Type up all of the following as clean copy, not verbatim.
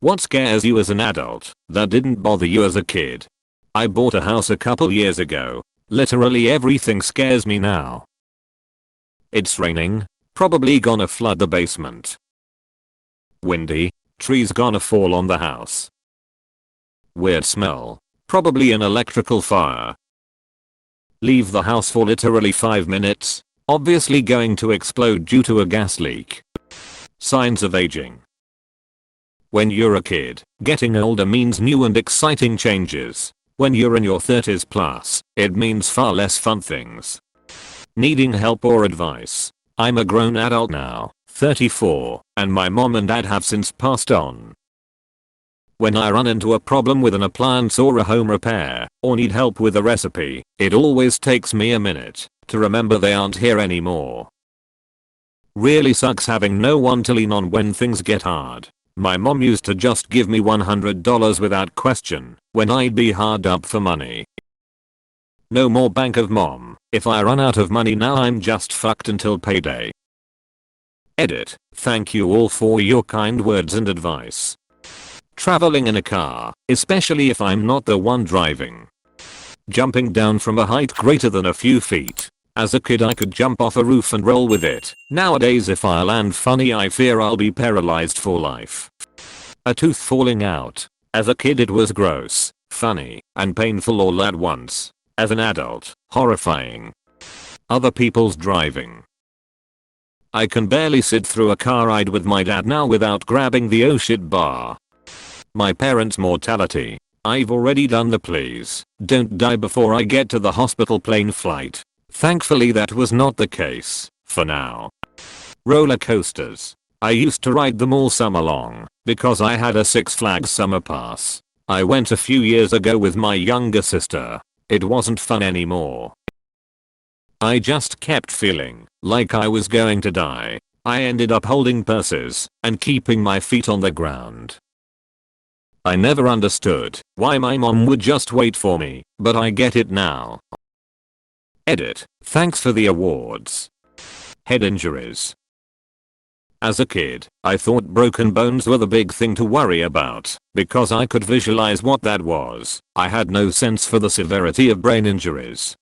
What scares you as an adult that didn't bother you as a kid? I bought a house a couple years ago. Literally everything scares me now. It's raining. Probably gonna flood the basement. Windy. Trees gonna fall on the house. Weird smell. Probably an electrical fire. Leave the house for literally 5 minutes. Obviously going to explode due to a gas leak. Signs of aging. When you're a kid, getting older means new and exciting changes. When you're in your 30s plus, it means far less fun things. Needing help or advice. I'm a grown adult now, 34, and my mom and dad have since passed on. When I run into a problem with an appliance or a home repair, or need help with a recipe, it always takes me a minute to remember they aren't here anymore. Really sucks having no one to lean on when things get hard. My mom used to just give me $100 without question when I'd be hard up for money. No more bank of mom. If I run out of money now I'm just fucked until payday. Edit. Thank you all for your kind words and advice. Traveling in a car, especially if I'm not the one driving. Jumping down from a height greater than a few feet. As a kid I could jump off a roof and roll with it. Nowadays if I land funny I fear I'll be paralyzed for life. A tooth falling out. As a kid it was gross, funny, and painful all at once. As an adult, horrifying. Other people's driving. I can barely sit through a car ride with my dad now without grabbing the oh shit bar. My parents' mortality. I've already done the please don't die before I get to the hospital plane flight. Thankfully that was not the case, for now. Roller coasters. I used to ride them all summer long, because I had a Six Flags summer pass. I went a few years ago with my younger sister. It wasn't fun anymore. I just kept feeling like I was going to die. I ended up holding purses and keeping my feet on the ground. I never understood why my mom would just wait for me, but I get it now. Edit. Thanks for the awards. Head injuries. As a kid, I thought broken bones were the big thing to worry about, because I could visualize what that was. I had no sense for the severity of brain injuries.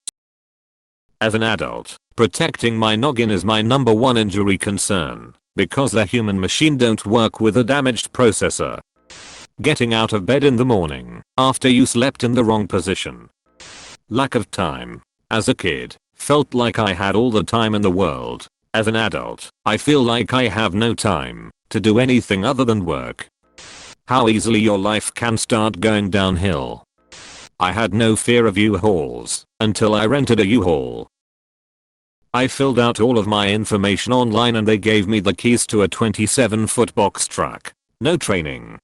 As an adult, protecting my noggin is my number one injury concern, because the human machine don't work with a damaged processor. Getting out of bed in the morning, after you slept in the wrong position. Lack of time. As a kid, felt like I had all the time in the world. As an adult, I feel like I have no time to do anything other than work. How easily your life can start going downhill. I had no fear of U-Hauls until I rented a U-Haul. I filled out all of my information online and they gave me the keys to a 27-foot box truck. No training.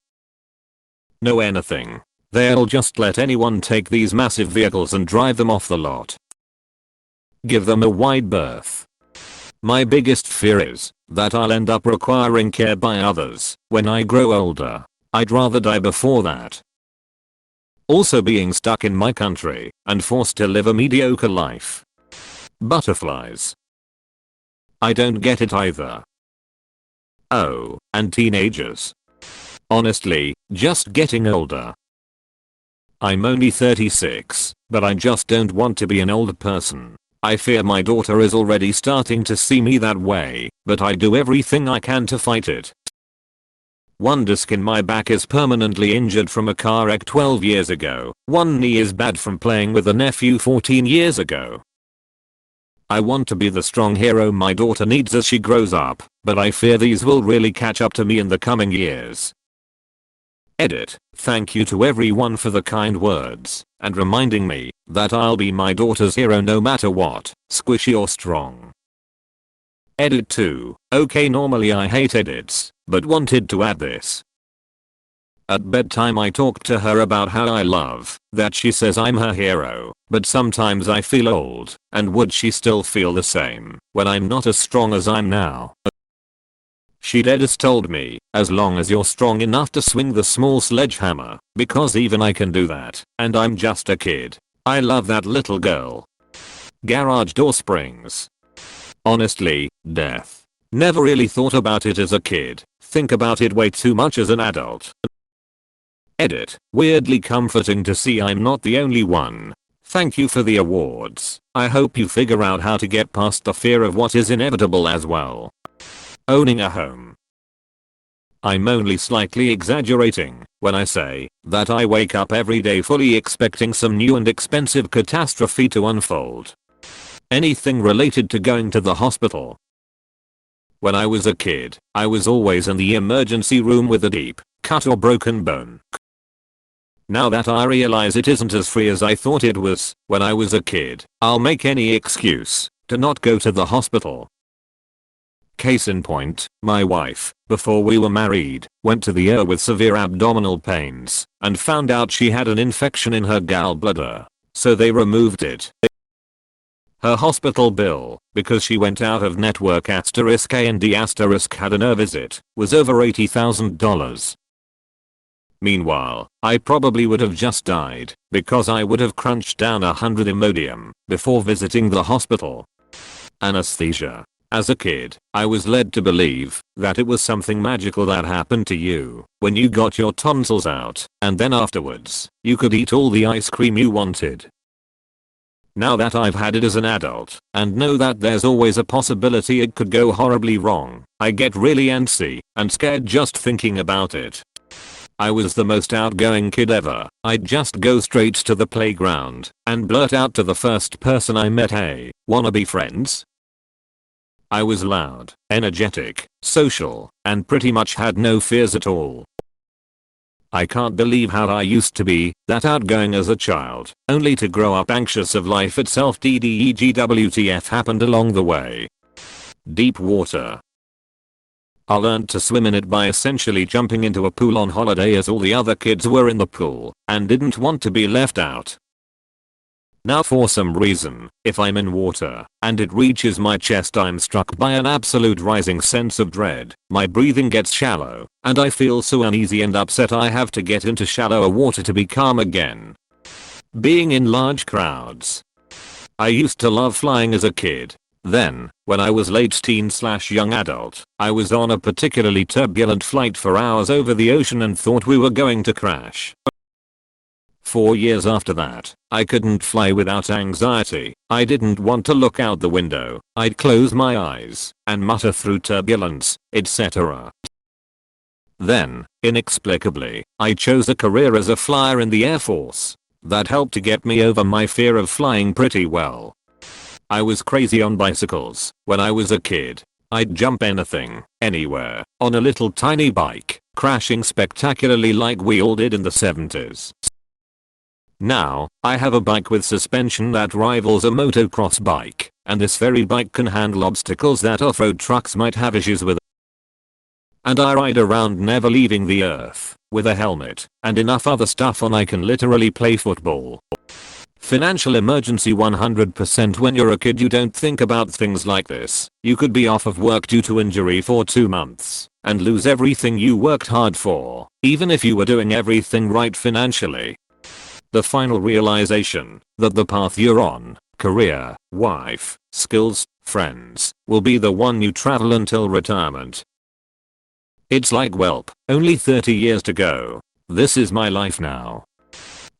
No anything. They'll just let anyone take these massive vehicles and drive them off the lot. Give them a wide berth. My biggest fear is that I'll end up requiring care by others when I grow older. I'd rather die before that. Also being stuck in my country and forced to live a mediocre life. Butterflies. I don't get it either. Oh, and teenagers. Honestly, just getting older. I'm only 36, but I just don't want to be an older person. I fear my daughter is already starting to see me that way, but I do everything I can to fight it. One disc in my back is permanently injured from a car wreck 12 years ago. One knee is bad from playing with a nephew 14 years ago. I want to be the strong hero my daughter needs as she grows up, but I fear these will really catch up to me in the coming years. Edit. Thank you to everyone for the kind words and reminding me that I'll be my daughter's hero no matter what, squishy or strong. Edit 2. Okay, normally I hate edits, but wanted to add this. At bedtime I talk to her about how I love that she says I'm her hero, but sometimes I feel old, and would she still feel the same when I'm not as strong as I'm now? She deadass told me, as long as you're strong enough to swing the small sledgehammer, because even I can do that, and I'm just a kid. I love that little girl. Garage door springs. Honestly, death. Never really thought about it as a kid, think about it way too much as an adult. Edit. Weirdly comforting to see I'm not the only one. Thank you for the awards. I hope you figure out how to get past the fear of what is inevitable as well. Owning a home. I'm only slightly exaggerating when I say that I wake up every day fully expecting some new and expensive catastrophe to unfold. Anything related to going to the hospital. When I was a kid, I was always in the emergency room with a deep cut or broken bone. Now that I realize it isn't as free as I thought it was when I was a kid, I'll make any excuse to not go to the hospital. Case in point, my wife, before we were married, went to the ER with severe abdominal pains and found out she had an infection in her gallbladder. So they removed it. Her hospital bill, because she went out of network *A and D** had an ER visit, was over $80,000. Meanwhile, I probably would have just died because I would have crunched down 100 Imodium before visiting the hospital. Anesthesia. As a kid, I was led to believe that it was something magical that happened to you when you got your tonsils out, and then afterwards, you could eat all the ice cream you wanted. Now that I've had it as an adult, and know that there's always a possibility it could go horribly wrong, I get really antsy and scared just thinking about it. I was the most outgoing kid ever. I'd just go straight to the playground and blurt out to the first person I met, "Hey, wanna be friends?" I was loud, energetic, social, and pretty much had no fears at all. I can't believe how I used to be that outgoing as a child, only to grow up anxious of life itself. DDEGWTF happened along the way. Deep water. I learned to swim in it by essentially jumping into a pool on holiday as all the other kids were in the pool and didn't want to be left out. Now for some reason, if I'm in water and it reaches my chest, I'm struck by an absolute rising sense of dread. My breathing gets shallow and I feel so uneasy and upset I have to get into shallower water to be calm again. Being in large crowds. I used to love flying as a kid. Then, when I was late teen/young adult, I was on a particularly turbulent flight for hours over the ocean and thought we were going to crash. 4 years after that, I couldn't fly without anxiety. I didn't want to look out the window. I'd close my eyes and mutter through turbulence, etc. Then, inexplicably, I chose a career as a flyer in the Air Force. That helped to get me over my fear of flying pretty well. I was crazy on bicycles when I was a kid. I'd jump anything, anywhere, on a little tiny bike, crashing spectacularly like we all did in the 70s. Now, I have a bike with suspension that rivals a motocross bike, and this very bike can handle obstacles that off-road trucks might have issues with. And I ride around never leaving the earth, with a helmet, and enough other stuff on I can literally play football. Financial emergency 100%. When you're a kid you don't think about things like this. You could be off of work due to injury for 2 months, and lose everything you worked hard for, even if you were doing everything right financially. The final realization that the path you're on, career, wife, skills, friends, will be the one you travel until retirement. It's like, welp, only 30 years to go. This is my life now.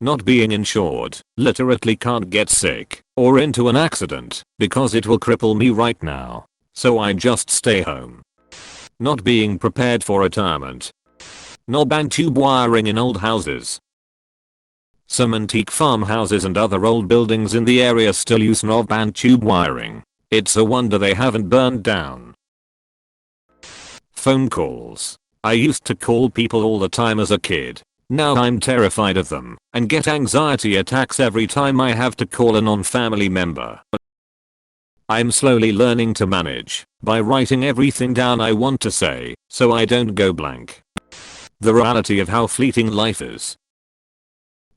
Not being insured, literally can't get sick or into an accident because it will cripple me right now. So I just stay home. Not being prepared for retirement. Knob and tube wiring in old houses. Some antique farmhouses and other old buildings in the area still use knob and tube wiring. It's a wonder they haven't burned down. Phone calls. I used to call people all the time as a kid. Now I'm terrified of them and get anxiety attacks every time I have to call a non-family member. I'm slowly learning to manage by writing everything down I want to say so I don't go blank. The reality of how fleeting life is.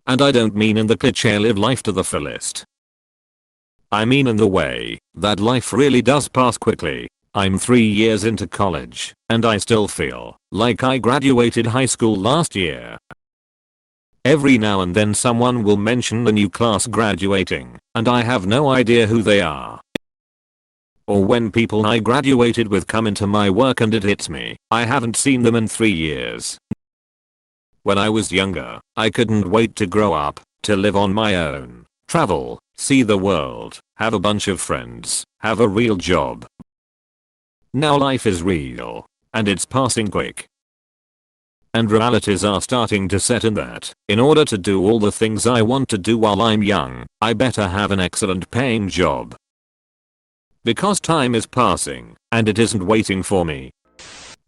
And I don't mean in the cliché live life to the fullest. I mean in the way that life really does pass quickly. I'm 3 years into college and I still feel like I graduated high school last year. Every now and then someone will mention the new class graduating and I have no idea who they are. Or when people I graduated with come into my work and it hits me, I haven't seen them in 3 years. When I was younger, I couldn't wait to grow up, to live on my own, travel, see the world, have a bunch of friends, have a real job. Now life is real, and it's passing quick. And realities are starting to set in that, in order to do all the things I want to do while I'm young, I better have an excellent paying job. Because time is passing, and it isn't waiting for me.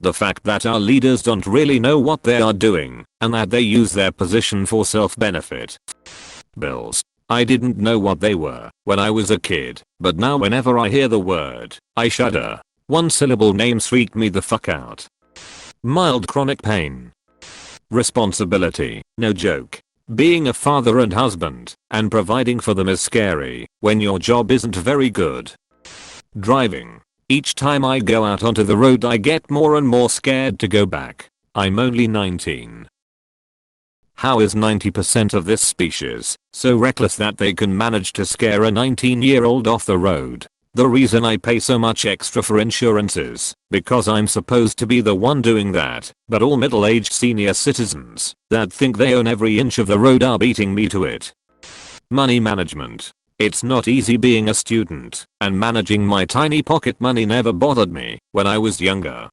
The fact that our leaders don't really know what they are doing, and that they use their position for self-benefit. Bills. I didn't know what they were when I was a kid, but now whenever I hear the word, I shudder. One syllable names freak me the fuck out. Mild chronic pain. Responsibility, no joke. Being a father and husband, and providing for them is scary, when your job isn't very good. Driving. Each time I go out onto the road I get more and more scared to go back. I'm only 19. How is 90% of this species so reckless that they can manage to scare a 19-year-old off the road? The reason I pay so much extra for insurance is because I'm supposed to be the one doing that, but all middle-aged senior citizens that think they own every inch of the road are beating me to it. Money management. It's not easy being a student, and managing my tiny pocket money never bothered me when I was younger.